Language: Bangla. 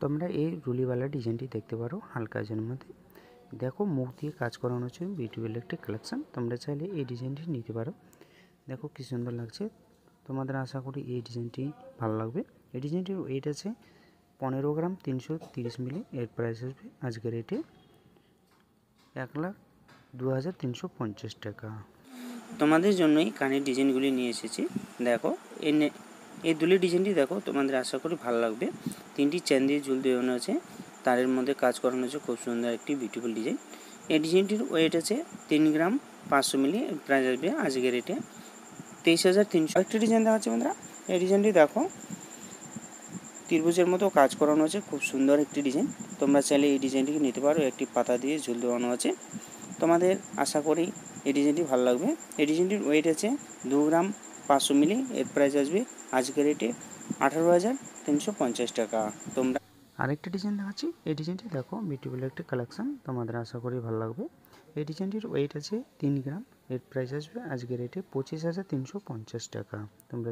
তোমরা এই রুলিওয়ালা ডিজাইনটি দেখতে পারো হালকা কাজের মধ্যে। দেখো মুখ দিয়ে কাজ করানো হচ্ছে বিউটিফুল একটি কালেকশন। তোমরা চাইলে এই ডিজাইনটি নিতে পারো। দেখো কি সুন্দর লাগছে। তোমাদের আশা করি এই ডিজাইনটি ভালো লাগবে। এই ডিজাইনটির ওয়েট আছে 15 গ্রাম 330 মিলি। এর প্রাইস আসবে আজকের রেটে 1,02,350 টাকা। তোমাদের জন্যই কানের ডিজাইনগুলি নিয়ে এসেছি। দেখো এই দুলি ডিজাইনটি দেখো, তোমাদের আশা করি ভালো লাগবে। 3টি চেন দিয়ে ঝুল দেওয়ানো আছে, তারের মধ্যে কাজ করানো আছে, খুব সুন্দর একটি বিউটিফুল ডিজাইন। এই ডিজাইনটির ওয়েট আছে 3 গ্রাম 500 মিলি। প্রাইস আসবে আজকের রেটে 23,300। একটি ডিজাইন দেখাচ্ছি বন্ধুরা। এই ডিজাইনটি দেখো ত্রিভুজের মতো কাজ করানো আছে, খুব সুন্দর একটি ডিজাইন। তোমরা চাইলে এই ডিজাইনটিকে নিতে পারো। একটি পাতা দিয়ে ঝুল দেওয়ানো আছে। তোমাদের আশা করি এই ডিজাইনটি ভালো লাগবে। এই ডিজাইনটির ওয়েট আছে 2 গ্রাম 500 মিলি। এর প্রাইস আসবে আজকের রেটে 18,350 টাকা। তোমরা আরেকটা ডিজাইন দেখাচ্ছি। এই ডিজাইনটি দেখো বিউটিফুল একটা কালেকশন, তোমাদের আশা করি ভালো লাগবে। এই ডিজাইনটির ওয়েট আছে 3 গ্রাম। এর প্রাইস আসবে আজকের রেটে 25,350 টাকা। তোমরা